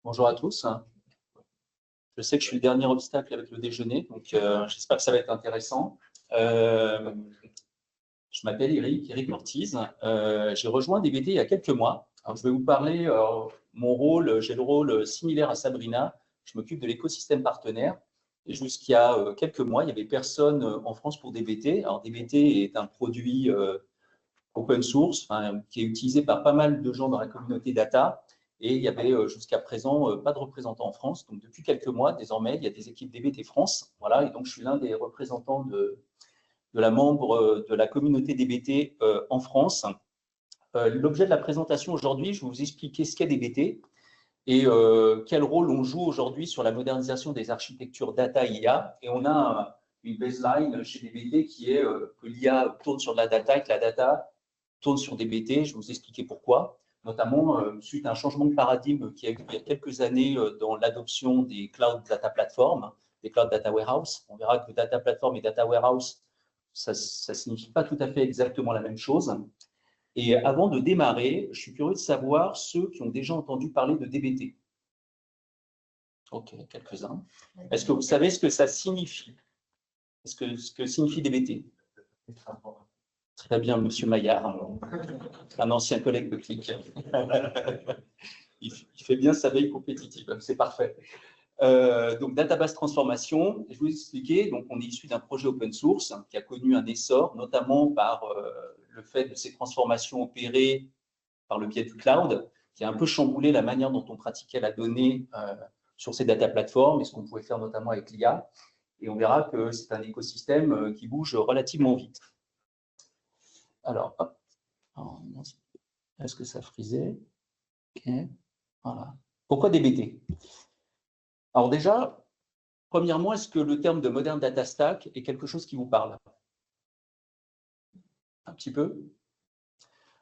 Bonjour à tous. Je sais que je suis le dernier obstacle avec le déjeuner, donc j'espère que ça va être intéressant. Je m'appelle Eric Ortiz. J'ai rejoint DBT il y a quelques mois. Alors, je vais vous parler, mon rôle, j'ai le rôle similaire à Sabrina. Je m'occupe de l'écosystème partenaire. Et jusqu'il y a quelques mois, il n'y avait personne en France pour DBT. Alors, DBT est un produit open source, qui est utilisé par pas mal de gens dans la communauté data. Et il y avait jusqu'à présent pas de représentants en France. Donc, depuis quelques mois, désormais, il y a des équipes DBT France. Voilà, et donc, je suis l'un des représentants de la membre de la communauté DBT en France. L'objet de la présentation aujourd'hui, je vais vous expliquer ce qu'est DBT et quel rôle on joue aujourd'hui sur la modernisation des architectures data IA. Et on a une baseline chez DBT qui est que l'IA tourne sur de la data et que la data tourne sur DBT. Je vais vous expliquer pourquoi. Notamment suite à un changement de paradigme qui a eu il y a quelques années dans l'adoption des cloud data platforms, des cloud data warehouse. On verra que data platform et data warehouse, ça ne signifie pas tout à fait exactement la même chose. Et avant de démarrer, je suis curieux de savoir ceux qui ont déjà entendu parler de DBT. Ok, quelques-uns. Est-ce que vous savez ce que ça signifie? Est-ce que ce que signifie DBT? Très bien, Monsieur Maillard, un ancien collègue de Click. Il fait bien sa veille compétitive, c'est parfait. Donc, Database Transformation, je vais vous expliquer. Donc, on est issu d'un projet open source qui a connu un essor, notamment par le fait de ces transformations opérées par le biais du cloud, qui a un peu chamboulé la manière dont on pratiquait la donnée sur ces data platforms et ce qu'on pouvait faire notamment avec l'IA. Et on verra que c'est un écosystème qui bouge relativement vite. Alors, est-ce que ça frisait? Ok, voilà. Pourquoi DBT? Alors déjà, premièrement, est-ce que le terme de Modern Data Stack est quelque chose qui vous parle? Un petit peu?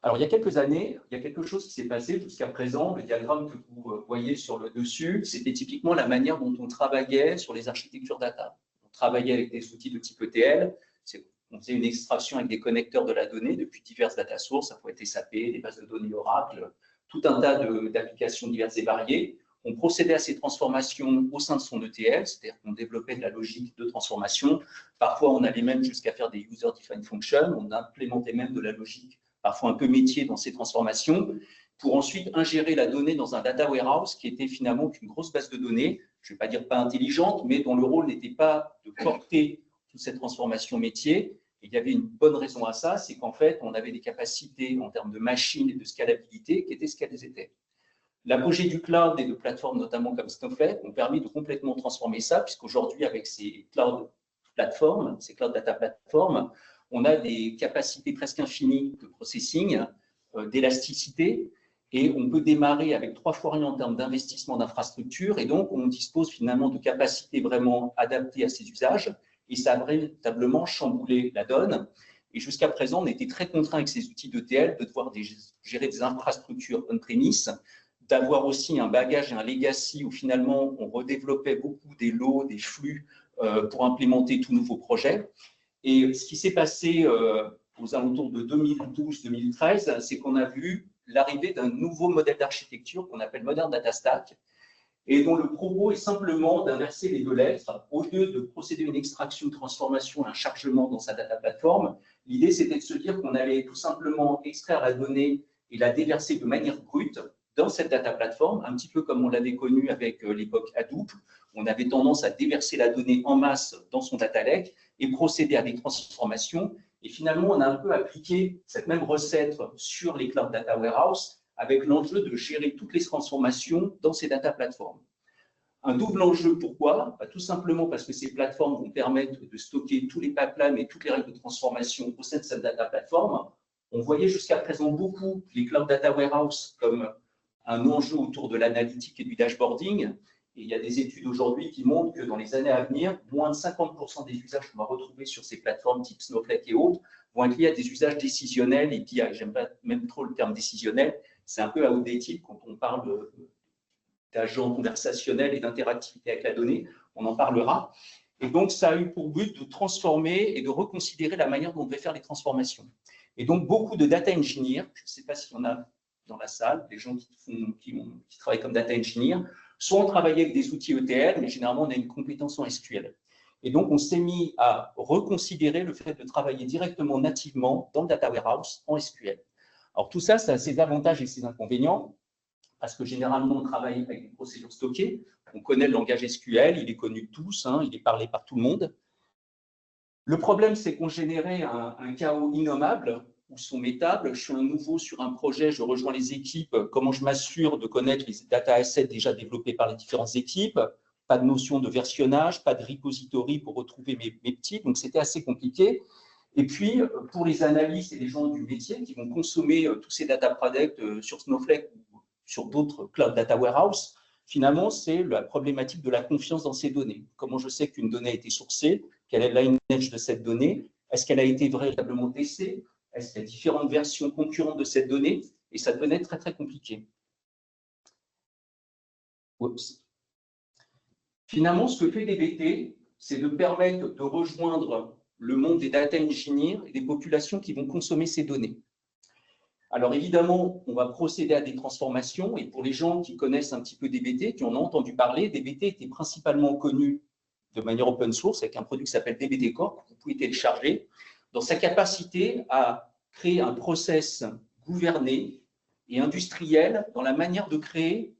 Alors, il y a quelques années, il y a quelque chose qui s'est passé jusqu'à présent. Le diagramme que vous voyez sur le dessus, c'était typiquement la manière dont on travaillait sur les architectures data. On travaillait avec des outils de type ETL. On faisait une extraction avec des connecteurs de la donnée depuis diverses data sources. Ça pouvait être SAP, des bases de données Oracle, tout un tas d'applications diverses et variées. On procédait à ces transformations au sein de son ETL, c'est-à-dire qu'on développait de la logique de transformation. Parfois, on allait même jusqu'à faire des user-defined functions. On implémentait même de la logique parfois un peu métier dans ces transformations, pour ensuite ingérer la donnée dans un data warehouse qui était finalement qu'une grosse base de données, je ne vais pas dire pas intelligente, mais dont le rôle n'était pas de porter toute cette transformation métier. Et il y avait une bonne raison à ça, c'est qu'en fait, on avait des capacités en termes de machines et de scalabilité qui étaient ce qu'elles étaient. L'apogée du cloud et de plateformes, notamment comme Snowflake, ont permis de complètement transformer ça, puisqu'aujourd'hui, avec ces cloud platforms, ces cloud data platforms, on a des capacités presque infinies de processing, d'élasticité, et on peut démarrer avec 3 fois rien en termes d'investissement d'infrastructure, et donc on dispose finalement de capacités vraiment adaptées à ces usages, et ça a véritablement chamboulé la donne. Et jusqu'à présent, on était très contraint avec ces outils d'ETL de devoir gérer des infrastructures on-premise, d'avoir aussi un bagage et un legacy où finalement on redéveloppait beaucoup des lots, des flux pour implémenter tout nouveau projet. Et ce qui s'est passé aux alentours de 2012-2013, c'est qu'on a vu l'arrivée d'un nouveau modèle d'architecture qu'on appelle Modern Data Stack, et dont le propos est simplement d'inverser les 2 lettres. Au lieu de procéder à une extraction, une transformation, un chargement dans sa data platform, l'idée c'était de se dire qu'on allait tout simplement extraire la donnée et la déverser de manière brute dans cette data platform, un petit peu comme on l'avait connu avec l'époque Hadoop. On avait tendance à déverser la donnée en masse dans son data lake et procéder à des transformations. Et finalement, on a un peu appliqué cette même recette sur les cloud data warehouse avec l'enjeu de gérer toutes les transformations dans ces data platforms. Un double enjeu, pourquoi? Tout simplement parce que ces plateformes vont permettre de stocker tous les pipelines et toutes les règles de transformation au sein de cette data platform. On voyait jusqu'à présent beaucoup les cloud data warehouse comme un enjeu autour de l'analytique et du dashboarding. Et il y a des études aujourd'hui qui montrent que dans les années à venir, moins de 50% des usages qu'on va retrouver sur ces plateformes type Snowflake et autres vont être liés à des usages décisionnels et BI. J'aime pas même trop le terme décisionnel, c'est un peu outdated quand on parle d'agents conversationnels et d'interactivité avec la donnée, on en parlera. Et donc, ça a eu pour but de transformer et de reconsidérer la manière dont on devait faire les transformations. Et donc, beaucoup de data engineers, je ne sais pas s'il y en a dans la salle, des gens qui travaillent comme data engineers, Soit on travaillait avec des outils ETL, mais généralement, on a une compétence en SQL. Et donc, on s'est mis à reconsidérer le fait de travailler directement, nativement, dans le Data Warehouse en SQL. Alors, tout ça, ça a ses avantages et ses inconvénients, parce que généralement, on travaille avec des procédures stockées. On connaît le langage SQL, il est connu de tous, hein, il est parlé par tout le monde. Le problème, c'est qu'on générait un chaos innommable, où sont mes tables, je suis un nouveau sur un projet, je rejoins les équipes, comment je m'assure de connaître les data assets déjà développés par les différentes équipes, pas de notion de versionnage, pas de repository pour retrouver mes petits, donc c'était assez compliqué. Et puis, pour les analystes et les gens du métier qui vont consommer tous ces data products sur Snowflake ou sur d'autres cloud data warehouse, finalement, c'est la problématique de la confiance dans ces données. Comment je sais qu'une donnée a été sourcée, quelle est la lineage de cette donnée, est-ce qu'elle a été véritablement testée, est-ce qu'il y a différentes versions concurrentes de cette donnée, et ça devenait très, très compliqué. Oups. Finalement, ce que fait DBT, c'est de permettre de rejoindre le monde des data engineers et des populations qui vont consommer ces données. Alors évidemment, on va procéder à des transformations, et pour les gens qui connaissent un petit peu DBT, qui en ont entendu parler, DBT était principalement connu de manière open source avec un produit qui s'appelle DBT Core, que vous pouvez télécharger, dans sa capacité à créer un process gouverné et industriel dans la manière de créer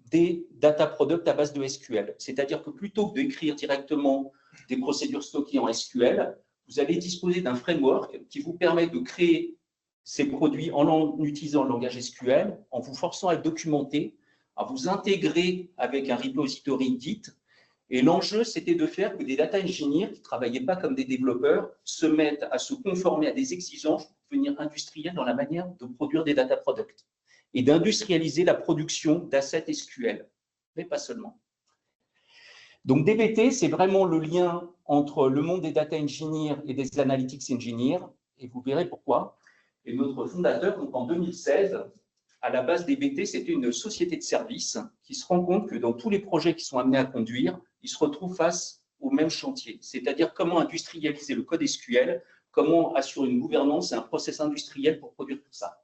des data products à base de SQL. C'est-à-dire que plutôt que d'écrire directement des procédures stockées en SQL, vous allez disposer d'un framework qui vous permet de créer ces produits en utilisant le langage SQL, en vous forçant à le documenter, à vous intégrer avec un repository Git. Et l'enjeu, c'était de faire que des data engineers qui ne travaillaient pas comme des développeurs se mettent à se conformer à des exigences pour devenir industriels dans la manière de produire des data products et d'industrialiser la production d'assets SQL, mais pas seulement. Donc DBT, c'est vraiment le lien entre le monde des data engineers et des analytics engineers, et vous verrez pourquoi. Et notre fondateur, donc en 2016, à la base DBT, c'était une société de services qui se rend compte que dans tous les projets qui sont amenés à conduire, ils se retrouvent face au même chantier, c'est-à-dire comment industrialiser le code SQL, comment assurer une gouvernance et un process industriel pour produire tout ça.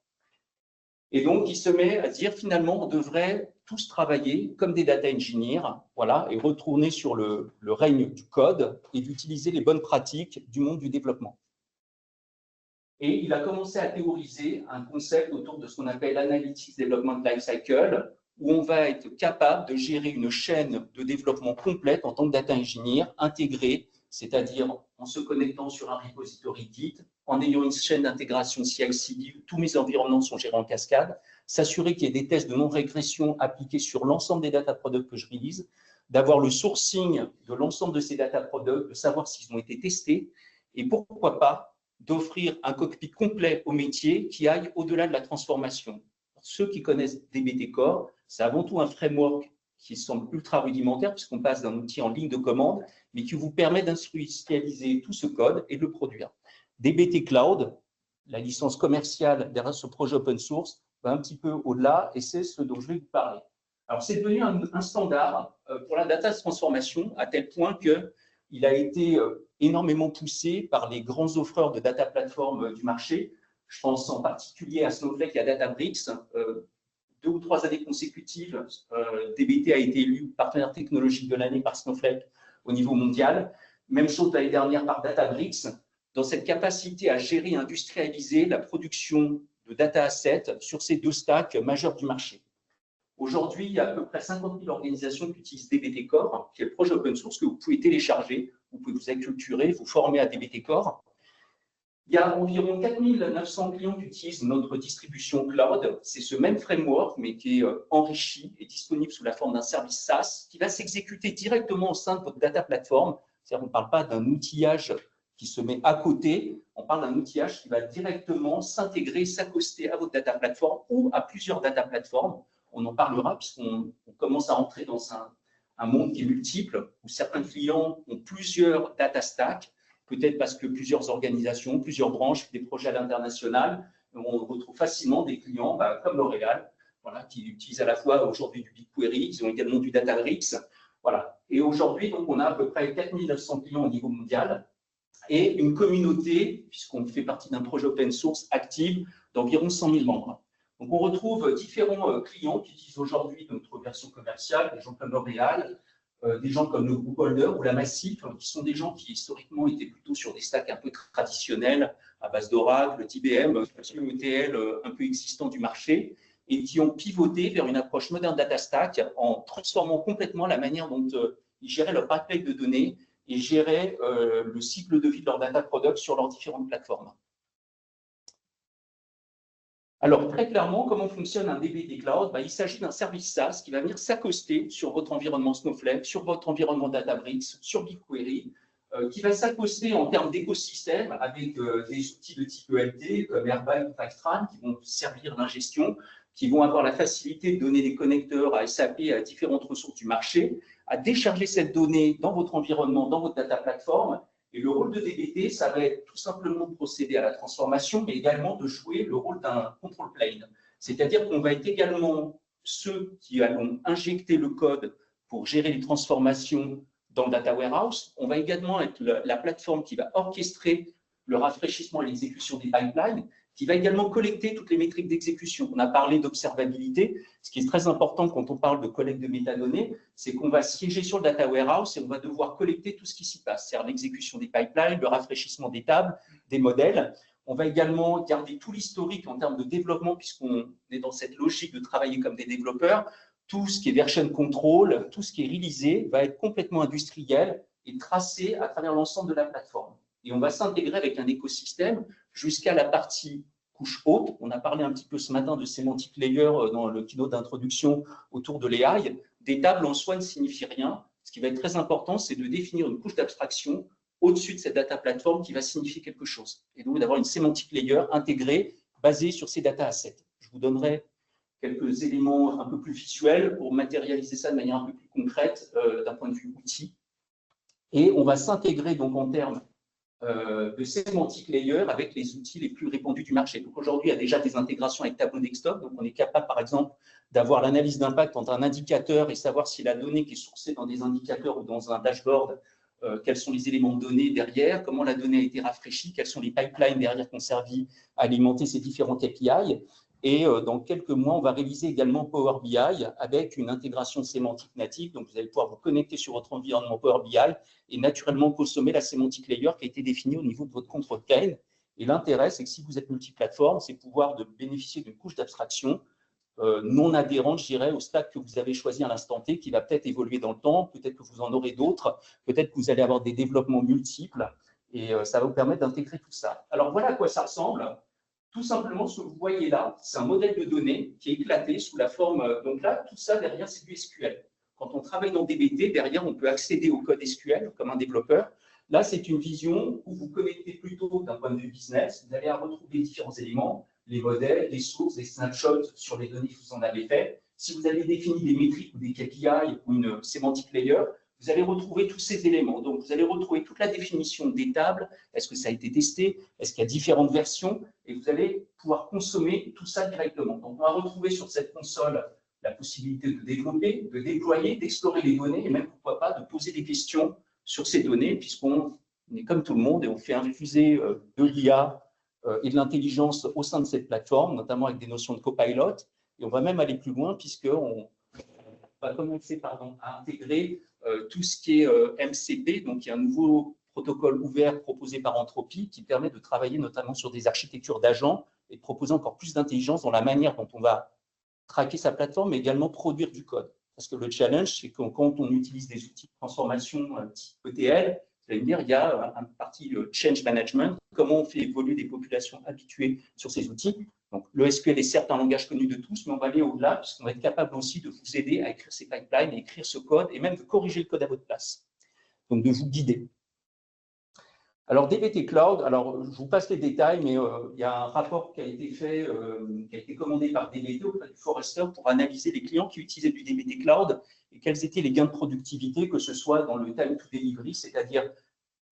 Et donc, il se met à dire, finalement, on devrait tous travailler comme des data engineers, voilà, et retourner sur le règne du code et d'utiliser les bonnes pratiques du monde du développement. Et il a commencé à théoriser un concept autour de ce qu'on appelle l'Analytics Development Lifecycle, où on va être capable de gérer une chaîne de développement complète en tant que data engineer intégrée, c'est-à-dire en se connectant sur un repository Git, en ayant une chaîne d'intégration CI/CD où tous mes environnements sont gérés en cascade, s'assurer qu'il y ait des tests de non-régression appliqués sur l'ensemble des data products que je release, d'avoir le sourcing de l'ensemble de ces data products, de savoir s'ils ont été testés, et pourquoi pas d'offrir un cockpit complet au métier qui aille au-delà de la transformation. Pour ceux qui connaissent DBT Core, c'est avant tout un framework qui semble ultra rudimentaire puisqu'on passe d'un outil en ligne de commande, mais qui vous permet d'industrialiser tout ce code et de le produire. DBT Cloud, la licence commerciale derrière ce projet open source, va un petit peu au-delà et c'est ce dont je vais vous parler. Alors, c'est devenu un standard pour la data transformation à tel point qu'il a été énormément poussé par les grands offreurs de data platform du marché. Je pense en particulier à Snowflake et à Databricks. 2 ou 3 années consécutives, DBT a été élu partenaire technologique de l'année par Snowflake au niveau mondial. Même chose l'année dernière par Databricks, dans cette capacité à gérer et industrialiser la production de data assets sur ces 2 stacks majeurs du marché. Aujourd'hui, il y a à peu près 50 000 organisations qui utilisent DBT Core, qui est le projet open source que vous pouvez télécharger, vous pouvez vous acculturer, vous former à DBT Core. Il y a environ 4 900 clients qui utilisent notre distribution cloud. C'est ce même framework, mais qui est enrichi et disponible sous la forme d'un service SaaS qui va s'exécuter directement au sein de votre data platform. C'est-à-dire, on ne parle pas d'un outillage qui se met à côté, on parle d'un outillage qui va directement s'intégrer, s'accoster à votre data platform ou à plusieurs data platforms. On en parlera puisqu'on commence à entrer dans un monde qui est multiple, où certains clients ont plusieurs data stacks, peut-être parce que plusieurs organisations, plusieurs branches, des projets à l'international, on retrouve facilement des clients comme L'Oréal, voilà, qui utilisent à la fois aujourd'hui du BigQuery, ils ont également du Databricks. Voilà. Et aujourd'hui, donc, on a à peu près 4 900 clients au niveau mondial et une communauté, puisqu'on fait partie d'un projet open source active, d'environ 100 000 membres. Donc, on retrouve différents clients qui utilisent aujourd'hui notre version commerciale, des gens comme L'Oréal, des gens comme le groupe Holder ou la Massif, qui sont des gens qui historiquement étaient plutôt sur des stacks un peu traditionnels, à base d'Oracle, d'IBM, ETL un peu existants du marché, et qui ont pivoté vers une approche moderne data stack en transformant complètement la manière dont ils géraient leur pipeline de données et géraient le cycle de vie de leurs data products sur leurs différentes plateformes. Alors, très clairement, comment fonctionne un DBT Cloud? Il s'agit d'un service SaaS qui va venir s'accoster sur votre environnement Snowflake, sur votre environnement Databricks, sur BigQuery, qui va s'accoster en termes d'écosystème avec des outils de type ELT comme Airbyte ou Fivetran qui vont servir l'ingestion, qui vont avoir la facilité de donner des connecteurs à SAP, à différentes ressources du marché, à décharger cette donnée dans votre environnement, dans votre data platform. Et le rôle de DBT, ça va être tout simplement de procéder à la transformation, mais également de jouer le rôle d'un control plane. C'est-à-dire qu'on va être également ceux qui allons injecter le code pour gérer les transformations dans le data warehouse. On va également être la plateforme qui va orchestrer le rafraîchissement et l'exécution des pipelines, qui va également collecter toutes les métriques d'exécution. On a parlé d'observabilité. Ce qui est très important quand on parle de collecte de métadonnées, c'est qu'on va siéger sur le data warehouse et on va devoir collecter tout ce qui s'y passe, c'est-à-dire l'exécution des pipelines, le rafraîchissement des tables, des modèles. On va également garder tout l'historique en termes de développement, puisqu'on est dans cette logique de travailler comme des développeurs. Tout ce qui est version control, tout ce qui est réalisé va être complètement industriel et tracé à travers l'ensemble de la plateforme. Et on va s'intégrer avec un écosystème jusqu'à la partie couche haute. On a parlé un petit peu ce matin de semantic layer dans le keynote d'introduction autour de l'AI. Des tables en soi ne signifient rien. Ce qui va être très important, c'est de définir une couche d'abstraction au-dessus de cette data platform qui va signifier quelque chose. Et donc d'avoir une semantic layer intégrée basée sur ces data assets. Je vous donnerai quelques éléments un peu plus visuels pour matérialiser ça de manière un peu plus concrète d'un point de vue outil. Et on va s'intégrer donc en termes de semantic layer avec les outils les plus répandus du marché. Donc aujourd'hui, il y a déjà des intégrations avec Tableau Desktop. Donc on est capable, par exemple, d'avoir l'analyse d'impact entre un indicateur et savoir si la donnée qui est sourcée dans des indicateurs ou dans un dashboard, quels sont les éléments de données derrière, comment la donnée a été rafraîchie, quels sont les pipelines derrière qui ont servi à alimenter ces différents API. Et dans quelques mois, on va réaliser également Power BI avec une intégration sémantique native. Donc, vous allez pouvoir vous connecter sur votre environnement Power BI et naturellement consommer la semantic layer qui a été définie au niveau de votre control plane. Et l'intérêt, c'est que si vous êtes multiplateforme, c'est pouvoir bénéficier d'une couche d'abstraction non adhérente, je dirais, au stack que vous avez choisi à l'instant T, qui va peut-être évoluer dans le temps, peut-être que vous en aurez d'autres, peut-être que vous allez avoir des développements multiples, et ça va vous permettre d'intégrer tout ça. Alors, voilà à quoi ça ressemble. Tout simplement, ce que vous voyez là, c'est un modèle de données qui est éclaté sous la forme… Donc là, tout ça, derrière, c'est du SQL. Quand on travaille dans DBT, derrière, on peut accéder au code SQL comme un développeur. Là, c'est une vision où vous connectez plutôt d'un point de vue business. Vous allez retrouver différents éléments, les modèles, les sources, les snapshots sur les données que vous en avez fait. Si vous avez défini des métriques ou des KPI ou une semantic layer, vous allez retrouver tous ces éléments. Donc, vous allez retrouver toute la définition des tables. Est-ce que ça a été testé? Est-ce qu'il y a différentes versions? Et vous allez pouvoir consommer tout ça directement. Donc, on va retrouver sur cette console la possibilité de développer, de déployer, d'explorer les données et même, pourquoi pas, de poser des questions sur ces données, puisqu'on est comme tout le monde et on fait infuser de l'IA et de l'intelligence au sein de cette plateforme, notamment avec des notions de copilot. Et on va même aller plus loin, puisqu'on va commencer à intégrer tout ce qui est MCP, donc il y a un nouveau protocole ouvert proposé par Entropy qui permet de travailler notamment sur des architectures d'agents et de proposer encore plus d'intelligence dans la manière dont on va traquer sa plateforme, mais également produire du code. Parce que le challenge, c'est que quand on utilise des outils de transformation type ETL, vous allez me dire, il y a une partie change management, comment on fait évoluer des populations habituées sur ces outils. Donc, le SQL est certes un langage connu de tous, mais on va aller au-delà, puisqu'on va être capable aussi de vous aider à écrire ces pipelines, à écrire ce code, et même de corriger le code à votre place. Donc, de vous guider. Alors, DBT Cloud, alors je vous passe les détails, mais il y a un rapport qui a été fait, qui a été commandé par DBT auprès du Forrester pour analyser les clients qui utilisaient du DBT Cloud et quels étaient les gains de productivité, que ce soit dans le time to delivery, c'est-à-dire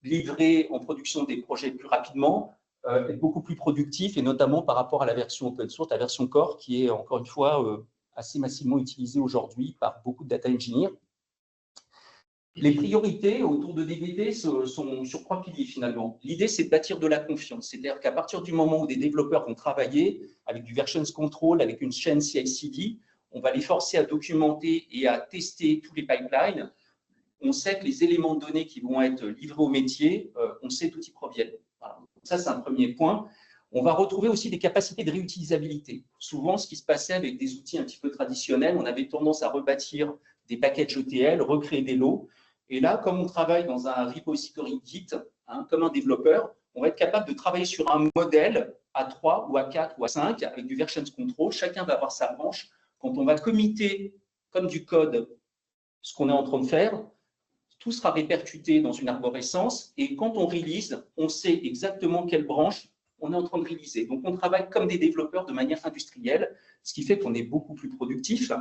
livrer en production des projets plus rapidement, être beaucoup plus productif, et notamment par rapport à la version open source, la version core, qui est encore une fois assez massivement utilisée aujourd'hui par beaucoup de data engineers. Les priorités autour de DBT sont sur 3 piliers finalement. L'idée, c'est de bâtir de la confiance. C'est-à-dire qu'à partir du moment où des développeurs vont travailler avec du versions control, avec une chaîne CI/CD, on va les forcer à documenter et à tester tous les pipelines. On sait que les éléments de données qui vont être livrés au métier, on sait d'où ils proviennent. Voilà. Ça, c'est un premier point. On va retrouver aussi des capacités de réutilisabilité. Souvent, ce qui se passait avec des outils un petit peu traditionnels, on avait tendance à rebâtir des packages ETL, recréer des lots. Et là, comme on travaille dans un repository Git, comme un développeur, on va être capable de travailler sur un modèle à 3 ou à 4 ou à 5 avec du versions control. Chacun va avoir sa branche. Quand on va committer comme du code ce qu'on est en train de faire, tout sera répercuté dans une arborescence. Et quand on release, on sait exactement quelle branche on est en train de réaliser. Donc, on travaille comme des développeurs de manière industrielle, ce qui fait qu'on est beaucoup plus productif.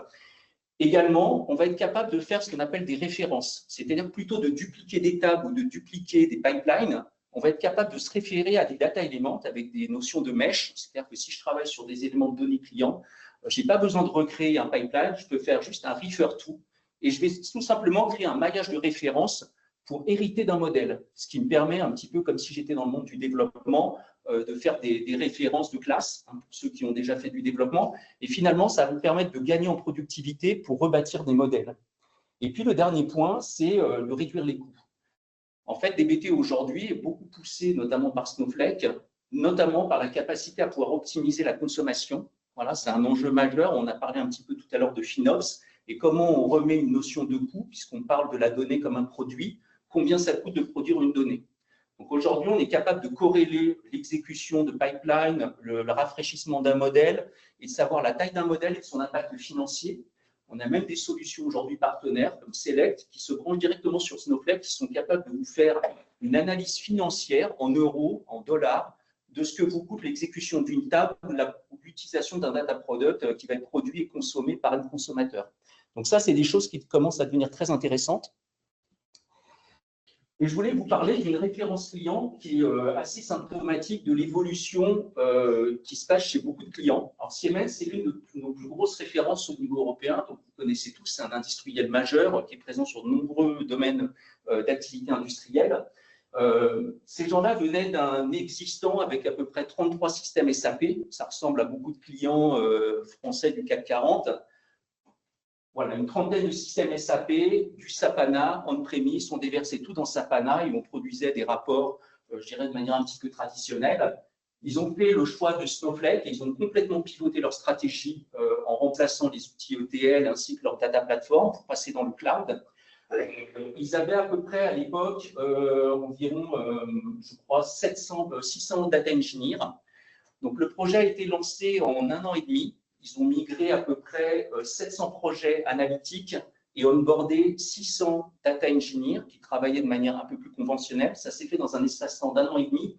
Également, on va être capable de faire ce qu'on appelle des références, c'est-à-dire plutôt de dupliquer des tables ou de dupliquer des pipelines. On va être capable de se référer à des data elements avec des notions de mesh, c'est-à-dire que si je travaille sur des éléments de données clients, je n'ai pas besoin de recréer un pipeline, je peux faire juste un refer to et je vais tout simplement créer un maillage de références pour hériter d'un modèle, ce qui me permet un petit peu comme si j'étais dans le monde du développement, de faire des références de classe, pour ceux qui ont déjà fait du développement. Et finalement, ça va vous permettre de gagner en productivité pour rebâtir des modèles. Et puis, le dernier point, c'est de réduire les coûts. En fait, DBT aujourd'hui est beaucoup poussé, notamment par Snowflake, notamment par la capacité à pouvoir optimiser la consommation. Voilà, c'est un enjeu majeur. On a parlé un petit peu tout à l'heure de FinOps et comment on remet une notion de coût, puisqu'on parle de la donnée comme un produit, combien ça coûte de produire une donnée. Donc aujourd'hui, on est capable de corréler l'exécution de pipeline, le rafraîchissement d'un modèle et de savoir la taille d'un modèle et son impact financier. On a même des solutions aujourd'hui partenaires comme Select qui se branchent directement sur Snowflake, qui sont capables de vous faire une analyse financière en euros, en dollars, de ce que vous coûte l'exécution d'une table ou l'utilisation d'un data product qui va être produit et consommé par un consommateur. Donc ça, c'est des choses qui commencent à devenir très intéressantes. Et je voulais vous parler d'une référence client qui est assez symptomatique de l'évolution qui se passe chez beaucoup de clients. Alors Siemens, c'est l'une de nos plus grosses références au niveau européen. Donc vous connaissez tous, c'est un industriel majeur qui est présent sur de nombreux domaines d'activité industrielle. Ces gens-là venaient d'un existant avec à peu près 33 systèmes SAP. Ça ressemble à beaucoup de clients français du CAC 40. Voilà, une trentaine de systèmes SAP, du SAP HANA, on-premise, on déversait tout dans SAP HANA et on produisait des rapports, je dirais, de manière un petit peu traditionnelle. Ils ont fait le choix de Snowflake et ils ont complètement pivoté leur stratégie en remplaçant les outils ETL ainsi que leur data platform pour passer dans le cloud. Ils avaient à peu près à l'époque environ, je crois, 600 data engineers. Donc le projet a été lancé en 1 an et demi. Ils ont migré à peu près 700 projets analytiques et onboardé 600 data engineers qui travaillaient de manière un peu plus conventionnelle. Ça s'est fait dans un espace d'1 an et demi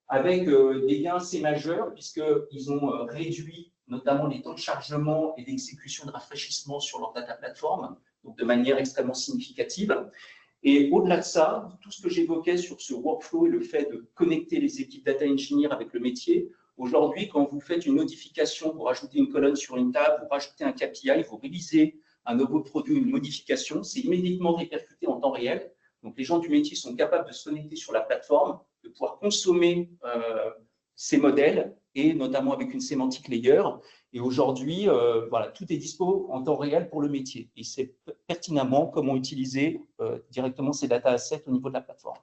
avec des gains assez majeurs puisqu'ils ont réduit notamment les temps de chargement et d'exécution de rafraîchissement sur leur data platform, donc de manière extrêmement significative. Et au-delà de ça, tout ce que j'évoquais sur ce workflow et le fait de connecter les équipes data engineer avec le métier, aujourd'hui, quand vous faites une notification pour ajouter une colonne sur une table, vous rajoutez un KPI, vous réalisez un nouveau produit, une modification, c'est immédiatement répercuté en temps réel. Donc, les gens du métier sont capables de se connecter sur la plateforme, de pouvoir consommer ces modèles, et notamment avec une sémantique layer. Et aujourd'hui, voilà, tout est dispo en temps réel pour le métier. Et c'est pertinemment comment utiliser directement ces data assets au niveau de la plateforme.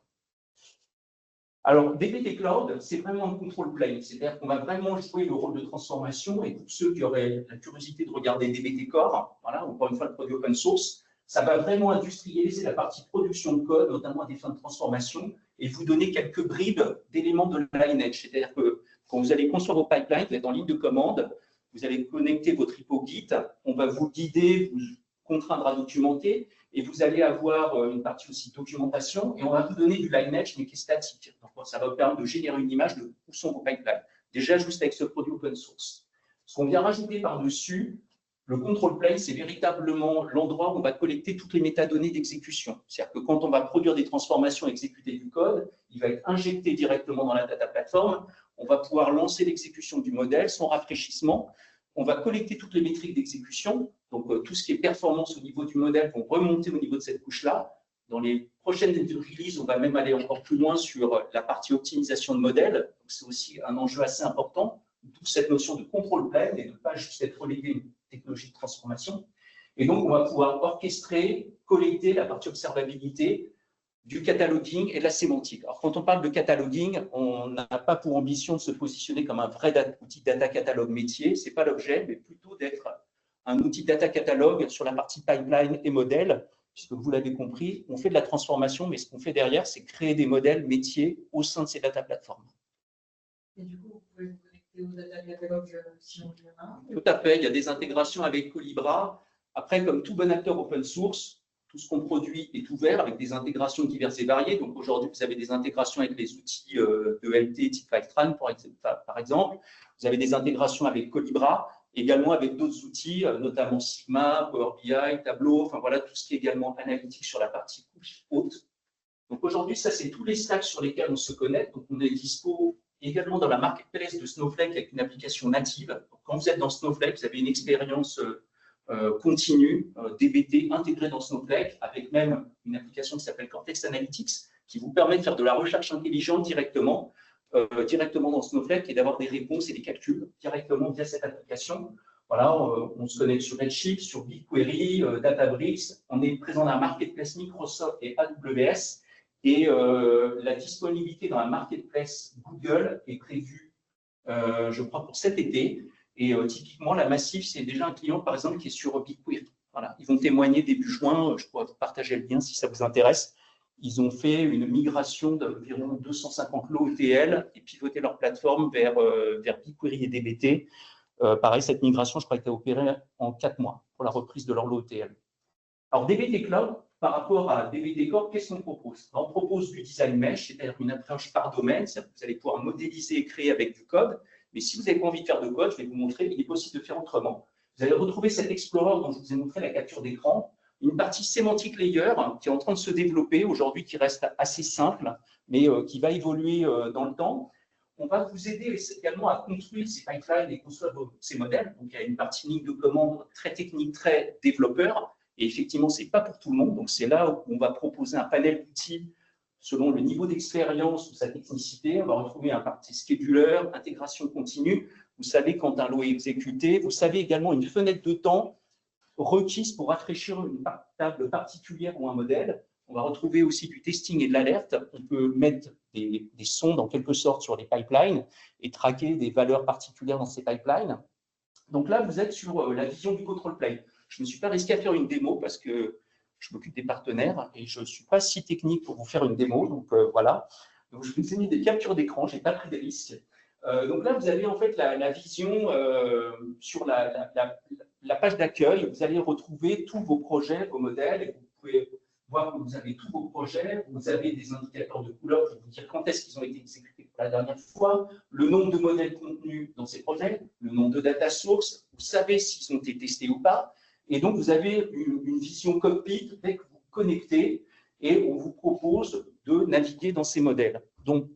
Alors, DBT Cloud, c'est vraiment un control plane, c'est-à-dire qu'on va vraiment jouer le rôle de transformation. Et pour ceux qui auraient la curiosité de regarder DBT Core, voilà, encore une fois, le produit open source, ça va vraiment industrialiser la partie production de code, notamment à des fins de transformation, et vous donner quelques bribes d'éléments de lineage. C'est-à-dire que quand vous allez construire vos pipelines, vous êtes en ligne de commande, vous allez connecter votre repo Git, on va vous guider, vous contraindre à documenter, et vous allez avoir une partie aussi documentation, et on va vous donner du lineage, mais qui est statique. Donc, ça va vous permettre de générer une image de où sont vos pipelines. Déjà, juste avec ce produit open source. Ce qu'on vient rajouter par-dessus, le control plane, c'est véritablement l'endroit où on va collecter toutes les métadonnées d'exécution. C'est-à-dire que quand on va produire des transformations, exécuter du code, il va être injecté directement dans la data platform. On va pouvoir lancer l'exécution du modèle sans rafraîchissement. On va collecter toutes les métriques d'exécution. Donc, tout ce qui est performance au niveau du modèle vont remonter au niveau de cette couche-là. Dans les prochaines releases, on va même aller encore plus loin sur la partie optimisation de modèles. C'est aussi un enjeu assez important, d'où cette notion de contrôle plane et de ne pas juste être relégué à une technologie de transformation. Et donc, on va pouvoir orchestrer, collecter la partie observabilité du cataloguing et de la sémantique. Alors, quand on parle de cataloguing, on n'a pas pour ambition de se positionner comme un vrai outil data catalogue métier, ce n'est pas l'objet, mais plutôt d'être un outil data catalogue sur la partie pipeline et modèle, puisque vous l'avez compris, on fait de la transformation, mais ce qu'on fait derrière, c'est créer des modèles métiers au sein de ces data plateformes. Et du coup, vous pouvez vous connecter au data catalogue si on en a. Tout à fait, il y a des intégrations avec Colibra. Après, comme tout bon acteur open source, tout ce qu'on produit est ouvert avec des intégrations diverses et variées. Donc aujourd'hui, vous avez des intégrations avec les outils de LT type Fivetran, par exemple. Vous avez des intégrations avec Colibra, également avec d'autres outils, notamment Sigma, Power BI, Tableau, enfin voilà, tout ce qui est également analytique sur la partie couche haute. Donc aujourd'hui, ça, c'est tous les stacks sur lesquels on se connecte. Donc on est dispo également dans la marketplace de Snowflake avec une application native. Donc, quand vous êtes dans Snowflake, vous avez une expérience continue, DBT intégrée dans Snowflake, avec même une application qui s'appelle Cortex Analytics, qui vous permet de faire de la recherche intelligente directement dans Snowflake et d'avoir des réponses et des calculs directement via cette application. Voilà, on se connecte sur Redshift, sur BigQuery, Databricks. On est présent dans la marketplace Microsoft et AWS. Et la disponibilité dans la marketplace Google est prévue, je crois, pour cet été. Et typiquement, la Massif, c'est déjà un client, par exemple, qui est sur BigQuery. Voilà. Ils vont témoigner début juin. Je pourrais vous partager le lien si ça vous intéresse. Ils ont fait une migration d'environ 250 lots ETL et pivoté leur plateforme vers BigQuery et DBT. Pareil, cette migration, je crois, a été opérée en 4 mois pour la reprise de leur lot ETL. Alors, DBT Cloud, par rapport à DBT Core, qu'est-ce qu'on propose? On propose du design mesh, c'est-à-dire une approche par domaine. C'est-à-dire que vous allez pouvoir modéliser et créer avec du code. Mais si vous n'avez pas envie de faire de code, je vais vous montrer, il est possible de faire autrement. Vous allez retrouver cet Explorer dont je vous ai montré la capture d'écran, une partie sémantique layer qui est en train de se développer aujourd'hui, qui reste assez simple, mais qui va évoluer dans le temps. On va vous aider également à construire ces pipelines et construire ces modèles. Donc, il y a une partie ligne de commande très technique, très développeur. Et effectivement, ce n'est pas pour tout le monde. Donc, c'est là où on va proposer un panel d'outils selon le niveau d'expérience ou sa technicité. On va retrouver un partie scheduler, intégration continue. Vous savez quand un lot est exécuté. Vous savez également une fenêtre de temps requise pour rafraîchir une table particulière ou un modèle. On va retrouver aussi du testing et de l'alerte. On peut mettre des sondes en quelque sorte sur les pipelines et traquer des valeurs particulières dans ces pipelines. Donc là, vous êtes sur la vision du control plane. Je ne me suis pas risqué à faire une démo parce que je m'occupe des partenaires et je ne suis pas si technique pour vous faire une démo. Donc voilà. Donc, je vous ai mis des captures d'écran, je n'ai pas pris de risques. Donc là, vous avez en fait la vision sur la page d'accueil. Vous allez retrouver tous vos projets, vos modèles. Et vous pouvez voir que vous avez tous vos projets. Vous avez des indicateurs de couleur pour vous dire quand est-ce qu'ils ont été exécutés pour la dernière fois, le nombre de modèles contenus dans ces projets, le nombre de data sources. Vous savez s'ils ont été testés ou pas. Et donc, vous avez une vision cockpit dès que vous vous connectez et on vous propose de naviguer dans ces modèles. Donc,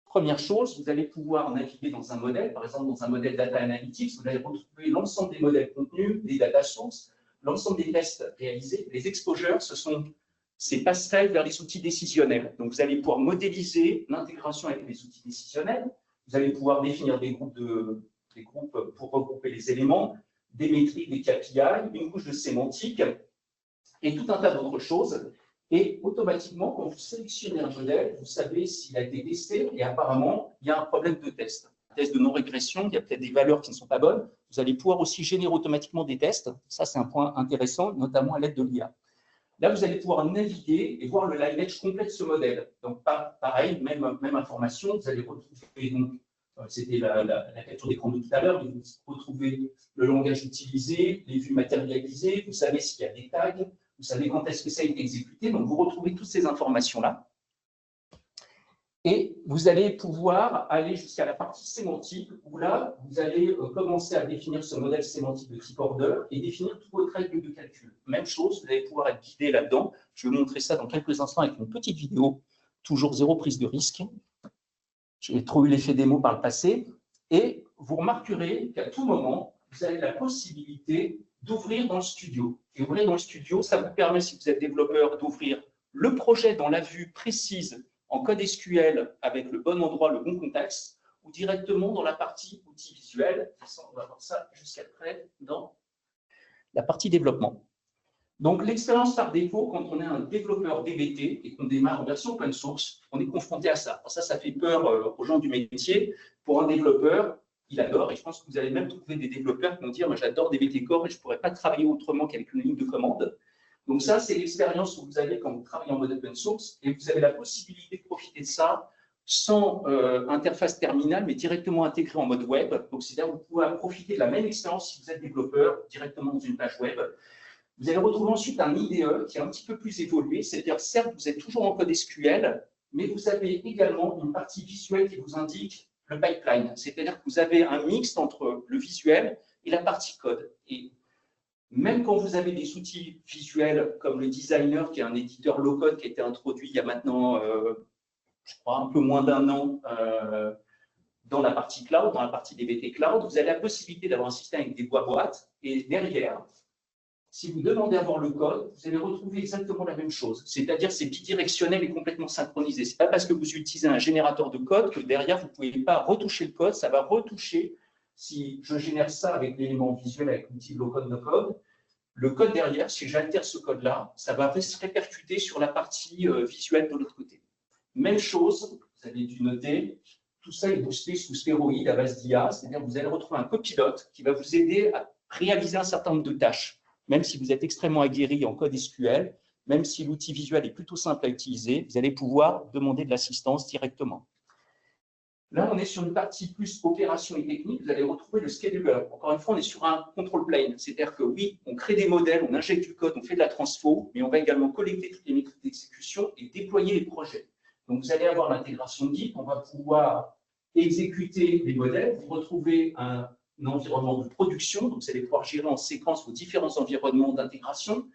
première chose, vous allez pouvoir naviguer dans un modèle, par exemple dans un modèle data analytics, vous allez retrouver l'ensemble des modèles contenus, des data sources, l'ensemble des tests réalisés. Les exposures, ce sont ces passerelles vers les outils décisionnels. Donc, vous allez pouvoir modéliser l'intégration avec les outils décisionnels. Vous allez pouvoir définir des groupes pour regrouper les éléments, des métriques, des KPI, une couche de sémantique et tout un tas d'autres choses. Et automatiquement, quand vous sélectionnez un modèle, vous savez s'il a été testé et apparemment, il y a un problème de test. Un test de non-régression, il y a peut-être des valeurs qui ne sont pas bonnes. Vous allez pouvoir aussi générer automatiquement des tests. Ça, c'est un point intéressant, notamment à l'aide de l'IA. Là, vous allez pouvoir naviguer et voir le lineage complet de ce modèle. Donc, pareil, même information, vous allez retrouver donc c'était la capture d'écran de tout à l'heure, vous retrouvez le langage utilisé, les vues matérialisées, vous savez s'il y a des tags, vous savez quand est-ce que ça a été exécuté, donc vous retrouvez toutes ces informations-là. Et vous allez pouvoir aller jusqu'à la partie sémantique, où là, vous allez commencer à définir ce modèle sémantique de type order et définir toutes vos règles de calcul. Même chose, vous allez pouvoir être guidé là-dedans. Je vais vous montrer ça dans quelques instants avec une petite vidéo, toujours zéro prise de risque. J'ai trop eu l'effet démo par le passé. Et vous remarquerez qu'à tout moment, vous avez la possibilité d'ouvrir dans le studio. Et ouvrir dans le studio, ça vous permet, si vous êtes développeur, d'ouvrir le projet dans la vue précise en code SQL avec le bon endroit, le bon contexte, ou directement dans la partie outils visuels. On va voir ça jusqu'après dans la partie développement. Donc, l'expérience par défaut, quand on est un développeur DBT et qu'on démarre en version open source, on est confronté à ça. Alors ça fait peur aux gens du métier. Pour un développeur, il adore, et je pense que vous allez même trouver des développeurs qui vont dire « moi j'adore DBT Core et je ne pourrais pas travailler autrement qu'avec une ligne de commande ». Donc ça, c'est l'expérience que vous avez quand vous travaillez en mode open source, et vous avez la possibilité de profiter de ça sans interface terminale, mais directement intégré en mode web. Donc c'est-à-dire que vous pouvez profiter de la même expérience si vous êtes développeur directement dans une page web. Vous allez retrouver ensuite un IDE qui est un petit peu plus évolué, c'est-à-dire certes, vous êtes toujours en code SQL, mais vous avez également une partie visuelle qui vous indique le pipeline, c'est-à-dire que vous avez un mix entre le visuel et la partie code. Et même quand vous avez des outils visuels comme le Designer, qui est un éditeur low-code qui a été introduit il y a maintenant, je crois, un peu moins d'un an dans la partie cloud, dans la partie DBT Cloud, vous avez la possibilité d'avoir un système avec des boîtes, et derrière, si vous demandez à voir le code, vous allez retrouver exactement la même chose. C'est-à-dire c'est bidirectionnel et complètement synchronisé. Ce n'est pas parce que vous utilisez un générateur de code que derrière, vous ne pouvez pas retoucher le code. Ça va retoucher, si je génère ça avec l'élément visuel, avec l'outil low-code, no-code, le code derrière, si j'altère ce code-là, ça va se répercuter sur la partie visuelle de l'autre côté. Même chose, vous avez dû noter, tout ça est boosté sous stéroïde à base d'IA, c'est-à-dire que vous allez retrouver un copilote qui va vous aider à réaliser un certain nombre de tâches. Même si vous êtes extrêmement aguerri en code SQL, même si l'outil visuel est plutôt simple à utiliser, vous allez pouvoir demander de l'assistance directement. Là, on est sur une partie plus opération et technique. Vous allez retrouver le scheduler. Encore une fois, on est sur un control plane. C'est-à-dire que oui, on crée des modèles, on injecte du code, on fait de la transfo, mais on va également collecter toutes les méthodes d'exécution et déployer les projets. Donc, vous allez avoir l'intégration Git. On va pouvoir exécuter les modèles. Vous retrouvez un environnement de production, donc vous allez pouvoir gérer en séquence vos différents environnements d'intégration.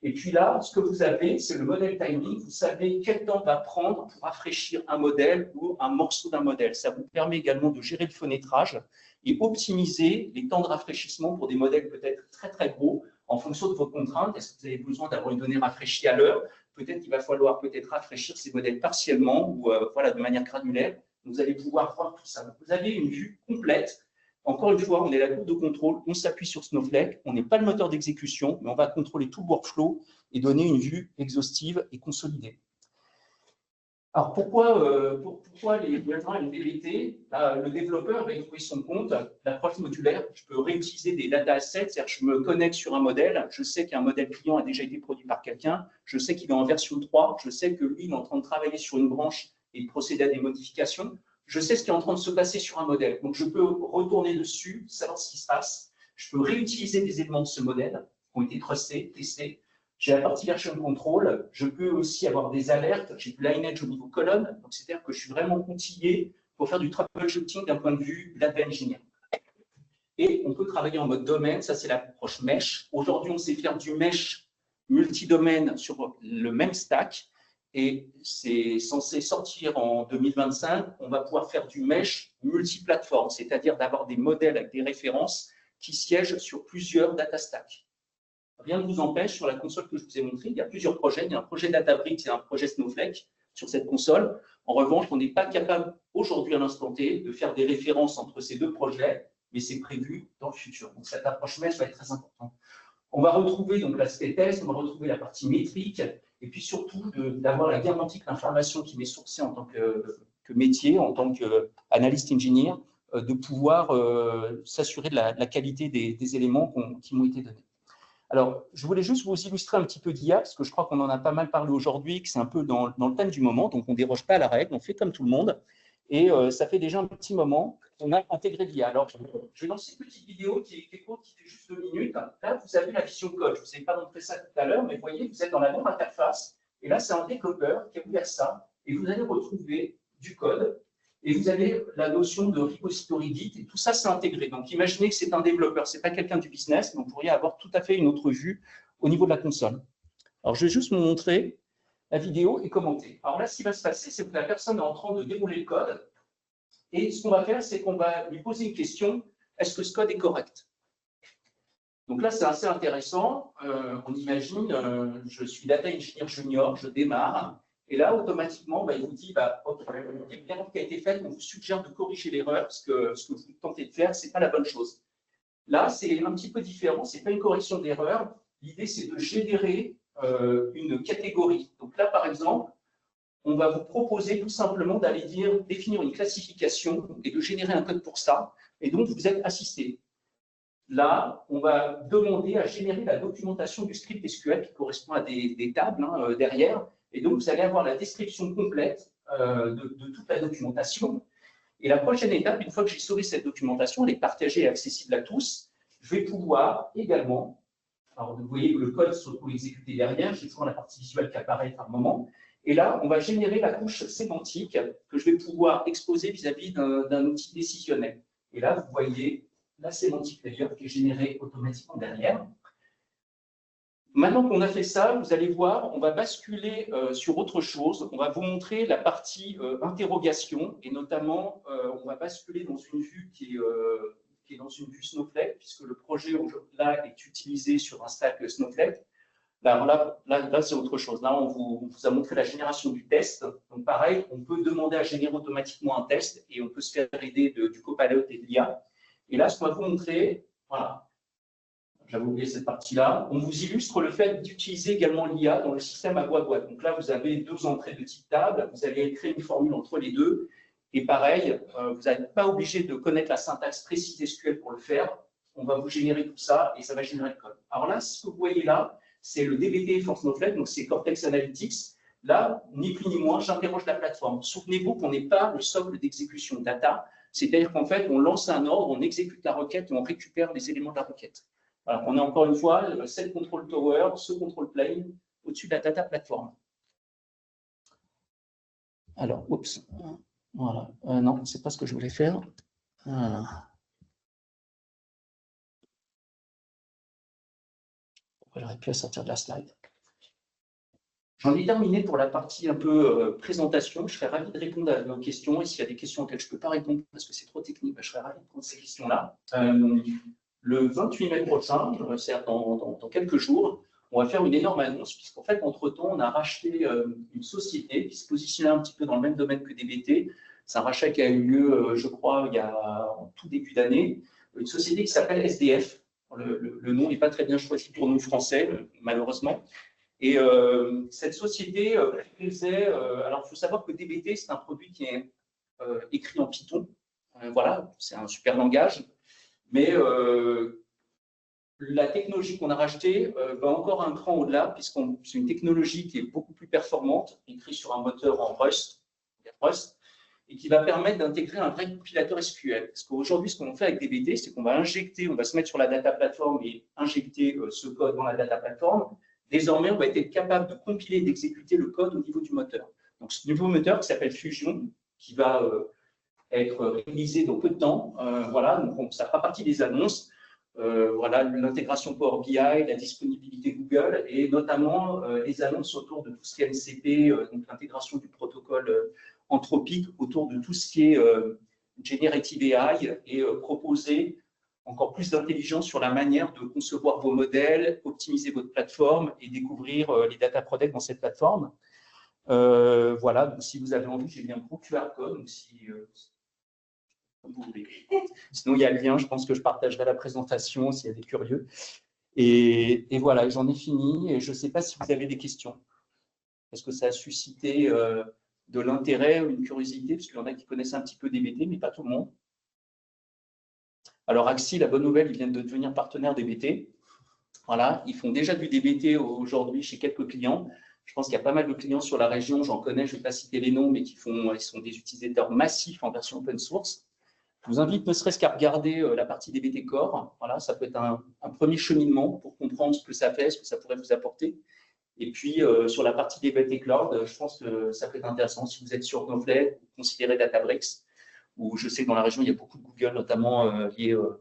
Et puis là, ce que vous avez, c'est le modèle timing. Vous savez quel temps va prendre pour rafraîchir un modèle ou un morceau d'un modèle. Ça vous permet également de gérer le fenêtrage et optimiser les temps de rafraîchissement pour des modèles peut-être très très gros en fonction de vos contraintes. Est-ce que vous avez besoin d'avoir une donnée rafraîchie à l'heure? Peut-être qu'il va falloir rafraîchir ces modèles partiellement ou voilà, de manière granulaire. Vous allez pouvoir voir tout ça. Donc, vous avez une vue complète. Encore une fois, on est la tour de contrôle, on s'appuie sur Snowflake, on n'est pas le moteur d'exécution, mais on va contrôler tout le workflow et donner une vue exhaustive et consolidée. Alors, pourquoi les besoins DBT? Le développeur va y trouver son compte. L'approche modulaire, je peux réutiliser des data assets, c'est-à-dire que je me connecte sur un modèle, je sais qu'un modèle client a déjà été produit par quelqu'un, je sais qu'il est en version 3, je sais que lui, il est en train de travailler sur une branche et de procéder à des modifications. Je sais ce qui est en train de se passer sur un modèle. Donc, je peux retourner dessus, savoir ce qui se passe. Je peux réutiliser des éléments de ce modèle qui ont été trustés, testés. J'ai la partie version control. Je peux aussi avoir des alertes. J'ai du lineage au niveau colonne. Donc, c'est-à-dire que je suis vraiment outillé pour faire du troubleshooting d'un point de vue data engineering. Et on peut travailler en mode domaine. Ça, c'est l'approche mesh. Aujourd'hui, on sait faire du mesh multi-domaine sur le même stack. Et c'est censé sortir en 2025, on va pouvoir faire du mesh multiplateforme, c'est-à-dire d'avoir des modèles avec des références qui siègent sur plusieurs data stacks. Rien ne vous empêche, sur la console que je vous ai montrée, il y a plusieurs projets. Il y a un projet Databricks et un projet Snowflake sur cette console. En revanche, on n'est pas capable aujourd'hui à l'instant T de faire des références entre ces deux projets, mais c'est prévu dans le futur. Donc cette approche mesh va être très importante. On va retrouver donc l'aspect test, on va retrouver la partie métrique, et puis surtout d'avoir la garantie que l'information qui m'est sourcée en tant que métier, en tant qu'analyste engineer, de pouvoir s'assurer de la qualité des éléments qui m'ont été donnés. Alors, je voulais juste vous illustrer un petit peu d'IA, parce que je crois qu'on en a pas mal parlé aujourd'hui, que c'est un peu dans le thème du moment, donc on ne déroge pas à la règle, on fait comme tout le monde. Et ça fait déjà un petit moment qu'on a intégré l'IA. Alors, je vais lancer une petite vidéo qui est courte, qui fait juste 2 minutes. Là, vous avez la vision code. Je ne vous ai pas montré ça tout à l'heure, mais vous voyez, vous êtes dans la même interface. Et là, c'est un développeur qui a ouvert ça. Et vous allez retrouver du code. Et vous avez la notion de repository Git. Et tout ça, c'est intégré. Donc, imaginez que c'est un développeur. Ce n'est pas quelqu'un du business, mais vous pourriez avoir tout à fait une autre vue au niveau de la console. Alors, je vais juste vous montrer la vidéo est commentée. Alors là, ce qui va se passer, c'est que la personne est en train de dérouler le code. Et ce qu'on va faire, c'est qu'on va lui poser une question. Est-ce que ce code est correct? Donc là, c'est assez intéressant. On imagine, je suis data engineer junior, je démarre. Et là, automatiquement, il vous dit, OK, il y a une erreur qui a été faite, on vous suggère de corriger l'erreur, parce que ce que vous tentez de faire, ce n'est pas la bonne chose. Là, c'est un petit peu différent, ce n'est pas une correction d'erreur. L'idée, c'est de générer une catégorie. Donc là, par exemple, on va vous proposer tout simplement d'aller définir une classification et de générer un code pour ça. Et donc, vous êtes assisté. Là, on va demander à générer la documentation du script SQL qui correspond à des tables derrière. Et donc, vous allez avoir la description complète de toute la documentation. Et la prochaine étape, une fois que j'ai sauvé cette documentation, elle est partagée et accessible à tous, je vais pouvoir également, alors vous voyez que le code se retrouve exécuté derrière, j'ai toujours la partie visuelle qui apparaît par moment. Et là, on va générer la couche sémantique que je vais pouvoir exposer vis-à-vis d'un outil décisionnel. Et là, vous voyez la sémantique d'ailleurs qui est générée automatiquement derrière. Maintenant qu'on a fait ça, vous allez voir, on va basculer sur autre chose. On va vous montrer la partie interrogation et notamment, on va basculer dans une vue qui est dans une vue Snowflake puisque le projet là est utilisé sur un stack Snowflake. Là, c'est autre chose. Là, on vous a montré la génération du test. Donc, pareil, on peut demander à générer automatiquement un test et on peut se faire aider du Copilot et de l'IA. Et là, ce qu'on va vous montrer, voilà, j'avais oublié cette partie-là, on vous illustre le fait d'utiliser également l'IA dans le système à boîte. Donc là, vous avez deux entrées de type table, vous allez créer une formule entre les deux. Et pareil, vous n'êtes pas obligé de connaître la syntaxe précise SQL pour le faire. On va vous générer tout ça et ça va générer le code. Alors là, ce que vous voyez là, c'est le DBT for Snowflake, donc c'est Cortex Analytics. Là, ni plus ni moins, j'interroge la plateforme. Souvenez-vous qu'on n'est pas le socle d'exécution data, c'est-à-dire qu'en fait, on lance un ordre, on exécute la requête et on récupère les éléments de la requête. Voilà, on a encore une fois cette control tower, ce control plane au-dessus de la data platform. Alors, oups, voilà, non, c'est pas ce que je voulais faire. Voilà. J'aurais pu sortir de la slide. J'en ai terminé pour la partie un peu présentation. Je serais ravi de répondre à vos questions. Et s'il y a des questions auxquelles je ne peux pas répondre parce que c'est trop technique, je serais ravi de prendre ces questions-là. Le 28 mai prochain, c'est dans quelques jours, on va faire une énorme annonce, puisqu'en fait, entre-temps, on a racheté une société qui se positionnait un petit peu dans le même domaine que DBT. C'est un rachat qui a eu lieu, je crois, il y a en tout début d'année. Une société qui s'appelle SDF. Le nom n'est pas très bien choisi pour nous français, malheureusement. Et cette société faisait… alors, il faut savoir que DBT, c'est un produit qui est écrit en Python. Voilà, c'est un super langage. Mais la technologie qu'on a rachetée va encore un cran au-delà, puisque c'est une technologie qui est beaucoup plus performante, écrite sur un moteur en Rust, et qui va permettre d'intégrer un vrai compilateur SQL. Parce qu'aujourd'hui, ce qu'on fait avec DBT, c'est qu'on va injecter, on va se mettre sur la data platform et injecter ce code dans la data platform. Désormais, on va être capable de compiler et d'exécuter le code au niveau du moteur. Donc, ce nouveau moteur qui s'appelle Fusion, qui va être réalisé dans peu de temps. Voilà, donc ça fera partie des annonces. Voilà, l'intégration Power BI, la disponibilité Google et notamment les annonces autour de tout ce qui est MCP, donc l'intégration du protocole anthropique autour de tout ce qui est Generative AI et proposer encore plus d'intelligence sur la manière de concevoir vos modèles, optimiser votre plateforme et découvrir les data products dans cette plateforme. Voilà, donc si vous avez envie, j'ai mis un gros QR code, donc si comme vous voulez. Sinon, il y a le lien, je pense que je partagerai la présentation s'il y a des curieux. Et voilà, j'en ai fini et je ne sais pas si vous avez des questions. Est-ce que ça a suscité de l'intérêt ou une curiosité, parce qu'il y en a qui connaissent un petit peu DBT, mais pas tout le monde. Alors, Axi, la bonne nouvelle, ils viennent de devenir partenaires DBT. Voilà, ils font déjà du DBT aujourd'hui chez quelques clients. Je pense qu'il y a pas mal de clients sur la région, j'en connais, je ne vais pas citer les noms, mais ils sont des utilisateurs massifs en version open source. Je vous invite ne serait-ce qu'à regarder la partie DBT Core. Voilà, ça peut être un premier cheminement pour comprendre ce que ça fait, ce que ça pourrait vous apporter. Et puis, sur la partie DBT Cloud, je pense que ça peut être intéressant si vous êtes sur Snowflake, vous considérez Databricks, où je sais que dans la région, il y a beaucoup de Google, notamment liés au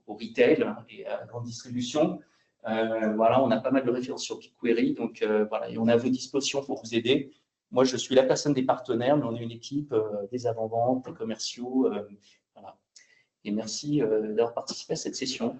retail et à la grande distribution. Voilà, on a pas mal de références sur BigQuery, donc voilà, et on est à vos dispositions pour vous aider. Moi, je suis la personne des partenaires, mais on est une équipe des avant-ventes, des commerciaux. Voilà. Et merci d'avoir participé à cette session.